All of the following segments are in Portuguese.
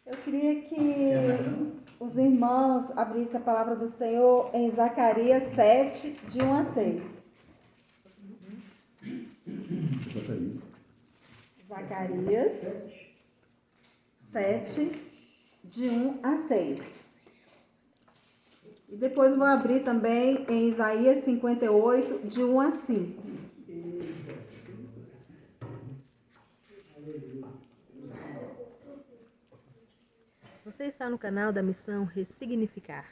Eu queria que os irmãos abrissem a palavra do Senhor em Zacarias 7, de 1 a 6. Zacarias 7, de 1 a 6. E depois vou abrir também em Isaías 58, de 1 a 5. Você está no canal da Missão Ressignificar,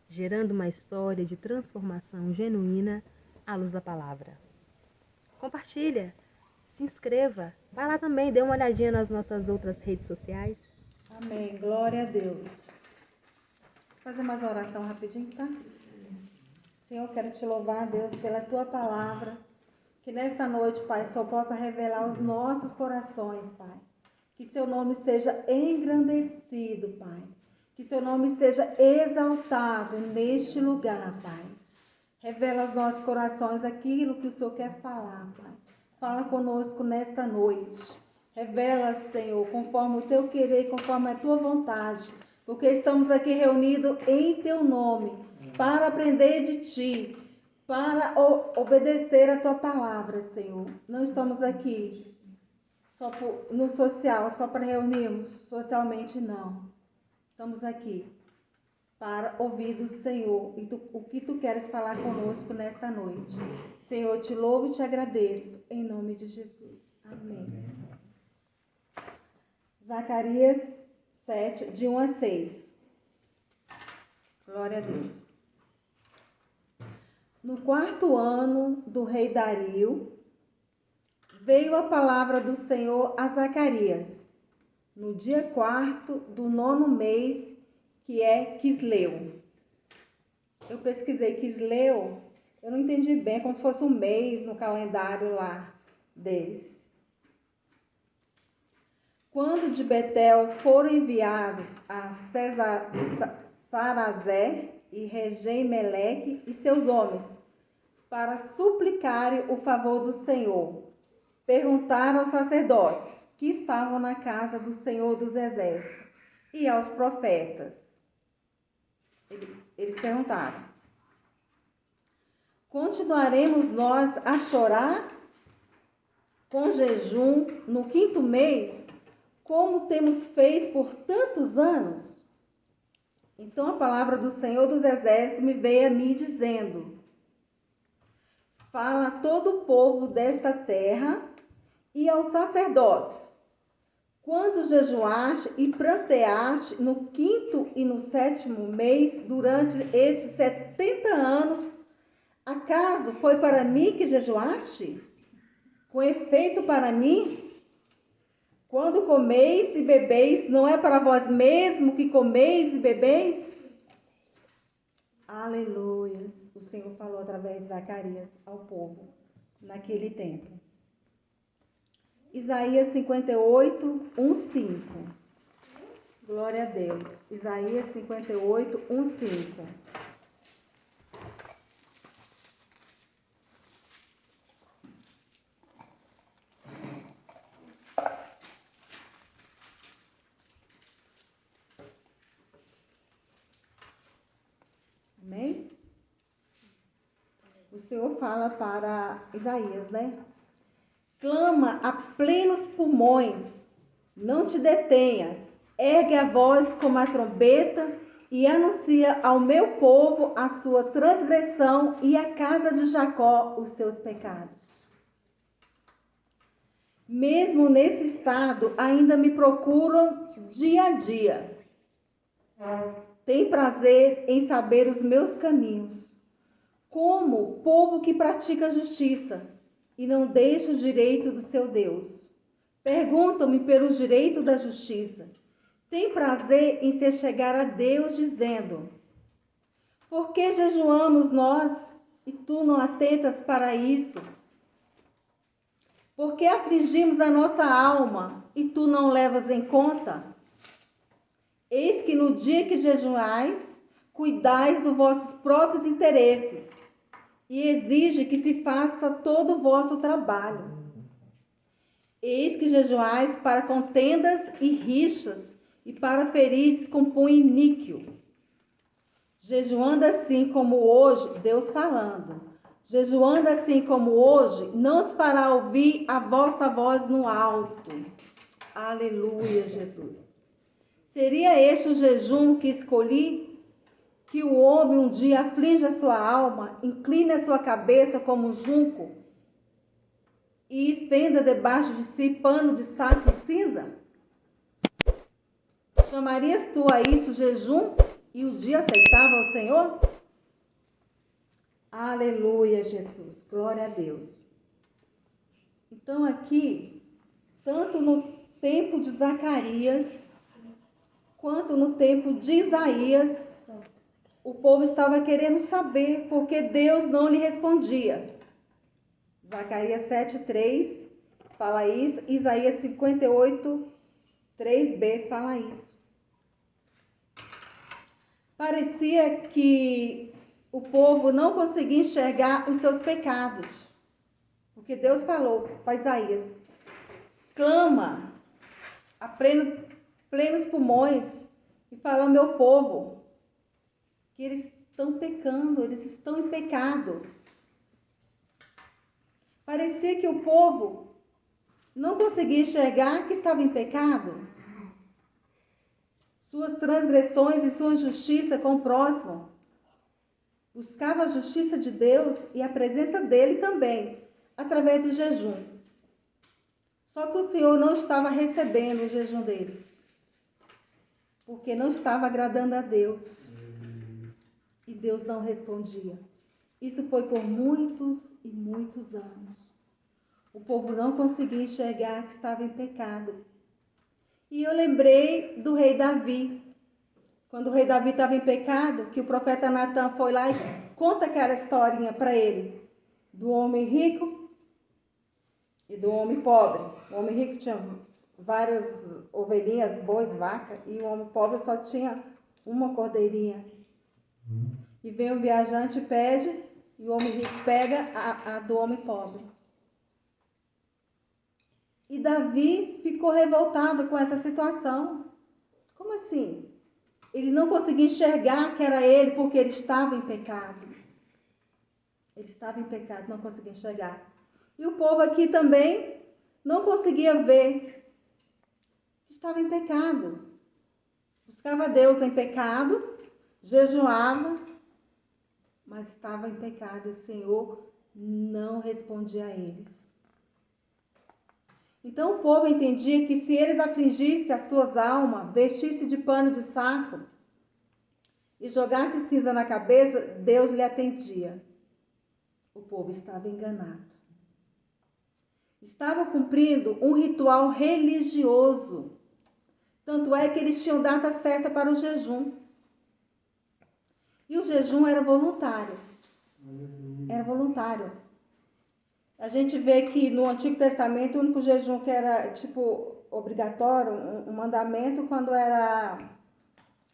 gerando uma história de transformação genuína à luz da palavra. Compartilha, se inscreva, vai lá também, dê uma olhadinha nas nossas outras redes sociais. Amém, glória a Deus. Vou fazer mais uma oração rapidinho, tá? Senhor, quero te louvar, Deus, pela tua palavra, que nesta noite, Pai, só possa revelar os nossos corações, Pai. Que seu nome seja engrandecido, Pai. Que seu nome seja exaltado neste lugar, Pai. Revela aos nossos corações aquilo que o Senhor quer falar, Pai. Fala conosco nesta noite. Revela, Senhor, conforme o teu querer, conforme a tua vontade. Porque estamos aqui reunidos em teu nome, para aprender de ti, para obedecer a tua palavra, Senhor. Não estamos aqui só no social, só para reunirmos socialmente, não. Estamos aqui para ouvir do Senhor e o que tu queres falar conosco nesta noite. Senhor, eu te louvo e te agradeço, em nome de Jesus. Amém. Zacarias 7, de 1 a 6. Glória a Deus. No 4º ano do rei Dario, veio a palavra do Senhor a Zacarias, no dia 4º do 9º mês, que é Quisleu. Eu pesquisei Quisleu, eu não entendi bem, como se fosse um mês no calendário lá deles. Quando de Betel foram enviados a Sarazé e Regem-Meleque e seus homens, para suplicarem o favor do Senhor, perguntaram aos sacerdotes que estavam na casa do Senhor dos Exércitos e aos profetas. Eles perguntaram: continuaremos nós a chorar com jejum no 5º mês, como temos feito por tantos anos? Então a palavra do Senhor dos Exércitos me veio a mim dizendo: fala a todo o povo desta terra e aos sacerdotes: quando jejuaste e pranteaste no 5º e no 7º mês, durante esses 70 anos, acaso foi para mim que jejuaste? Com efeito para mim? Quando comeis e bebeis, não é para vós mesmo que comeis e bebeis? Aleluia! O Senhor falou através de Zacarias ao povo naquele tempo. Isaías 58, 1, 5. Glória a Deus. Isaías 58, 1, 5. Amém? O Senhor fala para Isaías, né? Clama a plenos pulmões, não te detenhas, ergue a voz como a trombeta e anuncia ao meu povo a sua transgressão e à casa de Jacó os seus pecados. Mesmo nesse estado, ainda me procuram dia a dia. Tem prazer em saber os meus caminhos. como povo que pratica a justiça e não deixa o direito do seu Deus. Perguntam-me pelos direitos da justiça. Tem prazer em se chegar a Deus dizendo: por que jejuamos nós e tu não atentas para isso? Por que afligimos a nossa alma e tu não levas em conta? Eis que no dia que jejuais, cuidais dos vossos próprios interesses e exige que se faça todo o vosso trabalho. Eis que jejuais para contendas e rixas e para feridos com punho níquel. Jejuando assim como hoje, Deus falando, jejuando assim como hoje, não se fará ouvir a vossa voz no alto. Aleluia, Jesus. Seria este o jejum que escolhi? Que o homem um dia aflige a sua alma, incline a sua cabeça como um junco e estenda debaixo de si pano de saco e cinza? Chamarias tu a isso jejum e o dia aceitável ao Senhor? Aleluia, Jesus. Glória a Deus. Então aqui, tanto no tempo de Zacarias, quanto no tempo de Isaías, o povo estava querendo saber porque Deus não lhe respondia. Zacarias 7:3 fala isso, Isaías 58:3b fala isso. Parecia que o povo não conseguia enxergar os seus pecados. Porque Deus falou para Isaías: clama a plenos pulmões e fala ao meu povo que eles estão pecando, eles estão em pecado. Parecia que o povo não conseguia enxergar que estava em pecado. Suas transgressões e sua injustiça com o próximo. Buscava a justiça de Deus e a presença dele também, através do jejum. Só que o Senhor não estava recebendo o jejum deles, porque não estava agradando a Deus. E Deus não respondia. Isso foi por muitos e muitos anos. O povo não conseguia enxergar que estava em pecado. E eu lembrei do rei Davi. Quando o rei Davi estava em pecado, que o profeta Natan foi lá e conta aquela historinha para ele. Do homem rico e do homem pobre. O homem rico tinha várias ovelhinhas, bois, vacas. E o homem pobre só tinha uma cordeirinha. E vem o viajante e pede. E o homem rico pega a do homem pobre. E Davi ficou revoltado com essa situação. Como assim? Ele não conseguia enxergar que era ele porque ele estava em pecado. Ele estava em pecado, não conseguia enxergar. E o povo aqui também não conseguia ver que estava em pecado. Buscava Deus em pecado, jejuava, mas estava em pecado e o Senhor não respondia a eles. Então o povo entendia que se eles afligissem as suas almas, vestissem de pano de saco e jogassem cinza na cabeça, Deus lhe atendia. O povo estava enganado. Estava cumprindo um ritual religioso. Tanto é que eles tinham data certa para o jejum. E o jejum era voluntário. Era voluntário. A gente vê que no Antigo Testamento o único jejum que era obrigatório, um mandamento, quando era,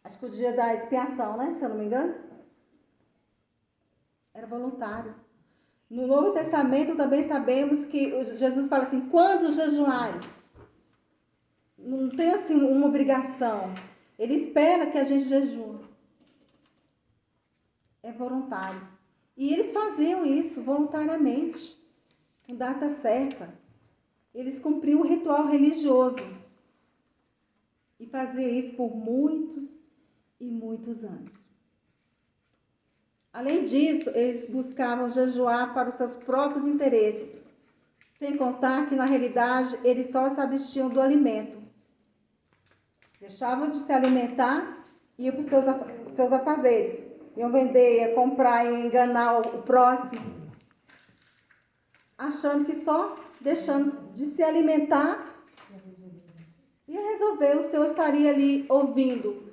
acho que o dia da expiação, né? Se eu não me engano. Era voluntário. No Novo Testamento também sabemos que Jesus fala assim, quando jejuares? Não tem assim uma obrigação. Ele espera que a gente jejue. É voluntário. E eles faziam isso voluntariamente. Com data certa. Eles cumpriam o ritual religioso. E faziam isso por muitos e muitos anos. Além disso, eles buscavam jejuar para os seus próprios interesses. Sem contar que, na realidade, eles só se abstiam do alimento. Deixavam de se alimentar e iam para os seus afazeres. iam vender, ia comprar e enganar o próximo, achando que só deixando de se alimentar ia resolver. O Senhor estaria ali ouvindo.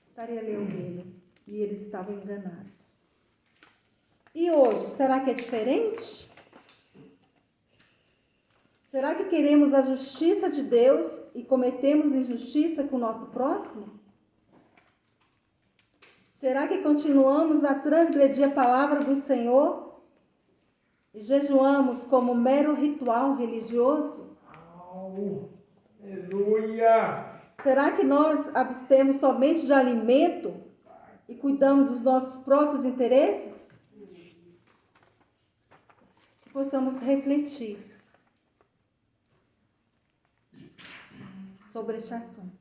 Estaria ali ouvindo. E eles estavam enganados. E hoje, será que é diferente? Será que queremos a justiça de Deus e cometemos injustiça com o nosso próximo? Será que continuamos a transgredir a palavra do Senhor e jejuamos como mero ritual religioso? Aleluia! Será que nós abstemos somente de alimento e cuidamos dos nossos próprios interesses? Que possamos refletir sobre este assunto.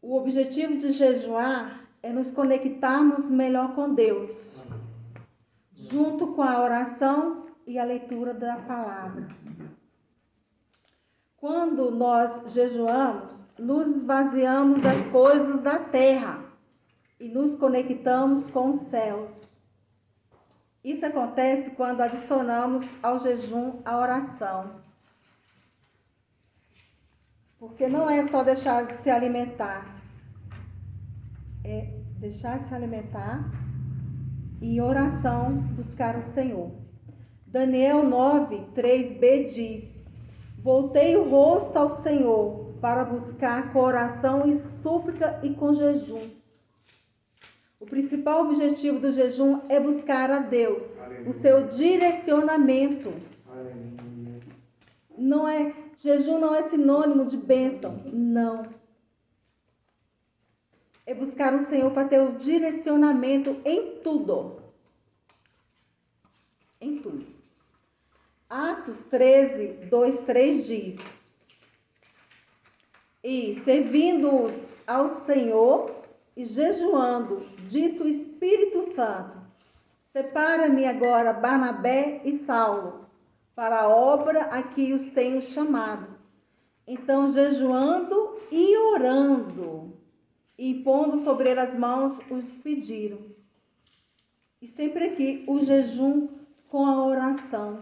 O objetivo de jejuar é nos conectarmos melhor com Deus, junto com a oração e a leitura da palavra. Quando nós jejuamos, nos esvaziamos das coisas da terra e nos conectamos com os céus. Isso acontece quando adicionamos ao jejum a oração. Porque não é só deixar de se alimentar, é deixar de se alimentar e em oração buscar o Senhor. Daniel 9, 3b diz: voltei o rosto ao Senhor para buscar com oração e súplica e com jejum. O principal objetivo do jejum é buscar a Deus, o seu direcionamento. Não é, jejum não é sinônimo de bênção, não. É buscar o Senhor para ter o direcionamento em tudo. Em tudo. Atos 13, 2, 3 diz: e servindo-os ao Senhor e jejuando, disse o Espírito Santo: separa-me agora Barnabé e Saulo para a obra a que os tenho chamado. Então, jejuando e orando, e pondo sobre ele as mãos, os despediram. E sempre aqui, o jejum com a oração.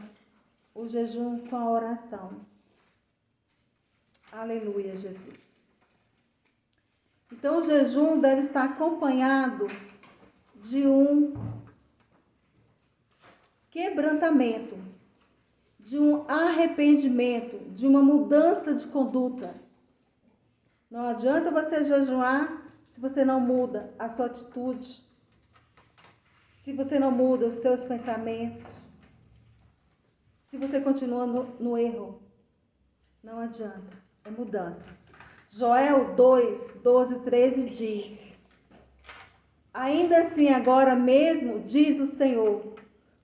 O jejum com a oração. Aleluia, Jesus. Então, o jejum deve estar acompanhado de um quebrantamento, de um arrependimento, de uma mudança de conduta. Não adianta você jejuar se você não muda a sua atitude, se você não muda os seus pensamentos, se você continua no erro. Não adianta, é mudança. Joel 2, 12, 13 diz: ainda assim agora mesmo, diz o Senhor,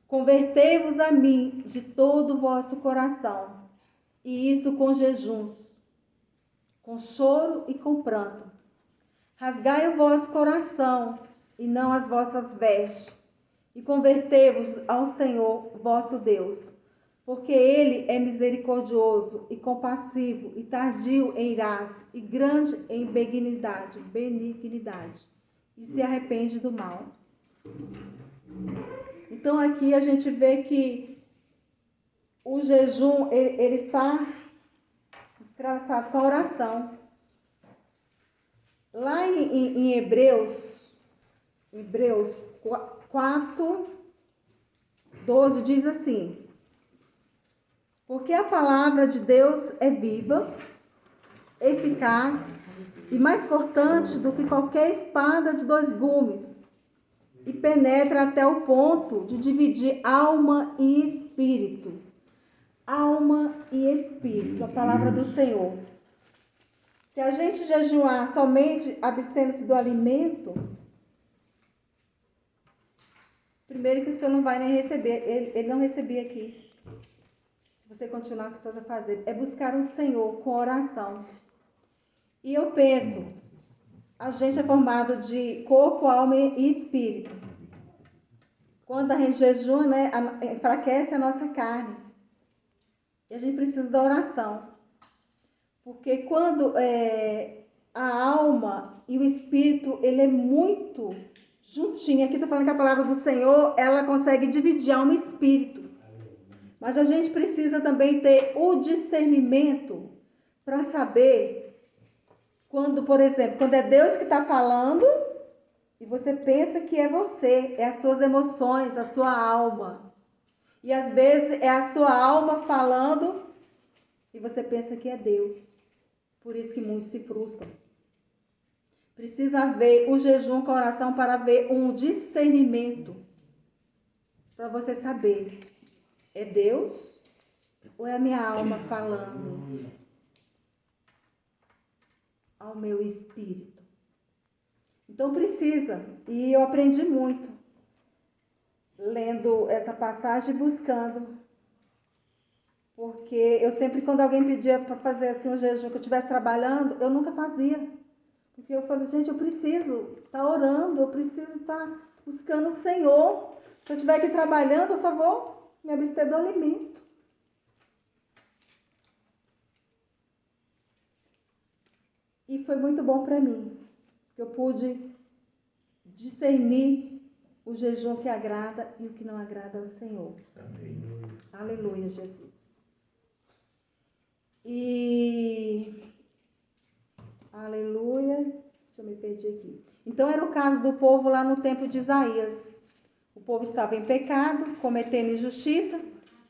convertei-vos a mim de todo o vosso coração, e isso com jejuns, com choro e com pranto. Rasgai o vosso coração e não as vossas vestes, e convertei-vos ao Senhor vosso Deus, porque Ele é misericordioso e compassivo e tardio em irar-se e grande em benignidade, e se arrepende do mal. Então aqui a gente vê que o jejum ele está traçado com a oração. Lá em Hebreus 4, 12 diz assim: porque a palavra de Deus é viva, eficaz e mais cortante do que qualquer espada de 2 gumes, e penetra até o ponto de dividir alma e espírito. Alma e espírito, a palavra do Senhor. Se a gente jejuar somente abstendo-se do alimento, primeiro que o Senhor não vai nem receber, ele não recebia aqui. Se você continuar com os seus afazeres, é buscar o Senhor com oração. E eu penso, a gente é formado de corpo, alma e espírito. Quando a gente jejua, né, enfraquece a nossa carne. E a gente precisa da oração. Porque quando a alma e o espírito, ele é muito juntinho. Aqui está falando que a palavra do Senhor, ela consegue dividir alma e espírito. Mas a gente precisa também ter o discernimento para saber quando, por exemplo, quando é Deus que está falando e você pensa que é você, é as suas emoções, a sua alma. E às vezes é a sua alma falando e você pensa que é Deus. Por isso que muitos se frustram. Precisa haver o jejum com a oração para haver um discernimento. Para você saber, é Deus ou é a minha alma falando ao meu espírito? Então precisa, e eu aprendi muito lendo essa passagem e buscando. Porque eu sempre, quando alguém pedia para fazer assim um jejum, que eu estivesse trabalhando, eu nunca fazia. Porque eu falei, gente, eu preciso estar orando, eu preciso estar buscando o Senhor. Se eu estiver aqui trabalhando, eu só vou me abster do alimento. E foi muito bom para mim, que eu pude discernir o jejum que agrada e o que não agrada ao Senhor. Amém. Aleluia, Jesus. E... aleluia. Deixa eu me perder aqui. Então era o caso do povo lá no tempo de Isaías. O povo estava em pecado, cometendo injustiça,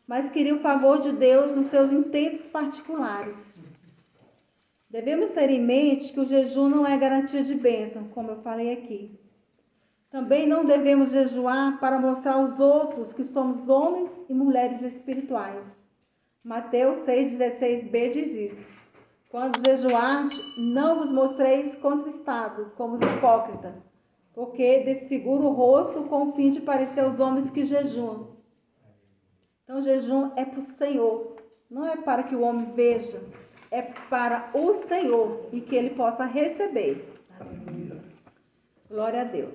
mas queria o favor de Deus nos seus intentos particulares. Devemos ter em mente que o jejum não é garantia de bênção, como eu falei aqui. Também não devemos jejuar para mostrar aos outros que somos homens e mulheres espirituais. Mateus 6,16b diz isso. Quando jejuaste, não vos mostreis contristado, como os hipócritas, porque desfigura o rosto com o fim de parecer aos homens que jejuam. Então, o jejum é para o Senhor, não é para que o homem veja, é para o Senhor e que ele possa receber. Aleluia. Glória a Deus.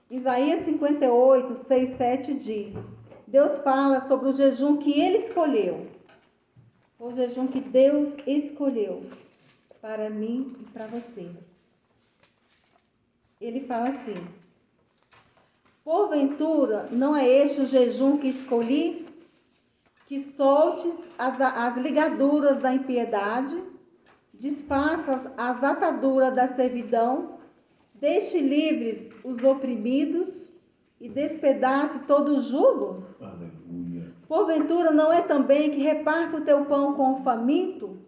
Isaías 58, 6, 7 diz: Deus fala sobre o jejum que ele escolheu. O jejum que Deus escolheu para mim e para você. Ele fala assim: porventura, não é este o jejum que escolhi? Que soltes as ligaduras da impiedade, desfaças as ataduras da servidão, deixe livres os oprimidos e despedace todo o jugo? Aleluia. Porventura não é também que reparta o teu pão com o faminto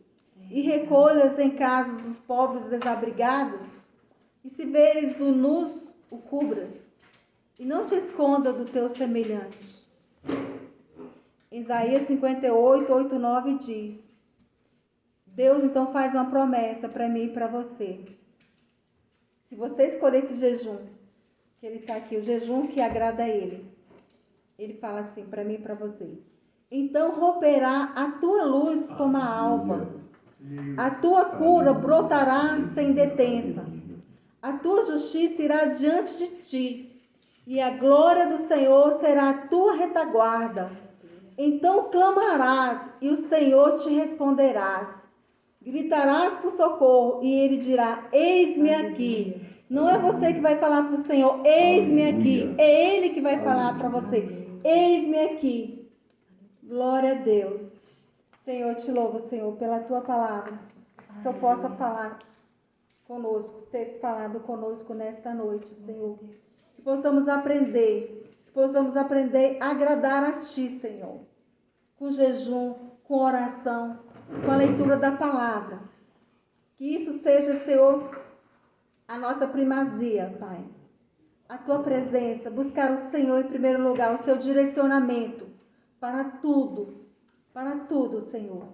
e recolhas em casas os pobres desabrigados? E se veres o nus, o cubras, e não te esconda do teu semelhante. Isaías 58, 8, 9 diz: Deus então faz uma promessa para mim e para você. Se você escolher esse jejum, que ele está aqui, o jejum que agrada a ele, ele fala assim para mim e para você: então romperá a tua luz como a alva, a tua cura brotará sem detença, a tua justiça irá diante de ti, e a glória do Senhor será a tua retaguarda. Então clamarás, e o Senhor te responderás. Gritarás por socorro, e ele dirá: eis-me aqui. Não é você que vai falar para o Senhor: eis-me aqui. É ele que vai falar para você: eis-me aqui. Glória a Deus. Senhor, te louvo, Senhor, pela tua palavra. Que o Senhor possa falar conosco, ter falado conosco nesta noite, Senhor. Que possamos aprender a agradar a ti, Senhor. Com jejum, com oração, com a leitura da palavra. Que isso seja, Senhor, a nossa primazia, Pai. A tua presença, buscar o Senhor em primeiro lugar, o seu direcionamento para tudo, Senhor.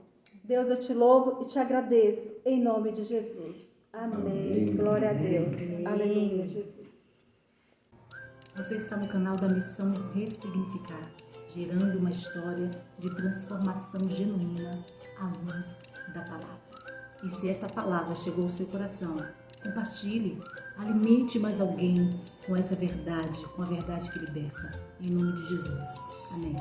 Deus, eu te louvo e te agradeço, em nome de Jesus. Amém. Glória a Deus. Aleluia, Jesus. Você está no canal da Missão Ressignificar, gerando uma história de transformação genuína à luz da palavra. E se esta palavra chegou ao seu coração, compartilhe, alimente mais alguém com essa verdade, com a verdade que liberta. Em nome de Jesus. Amém.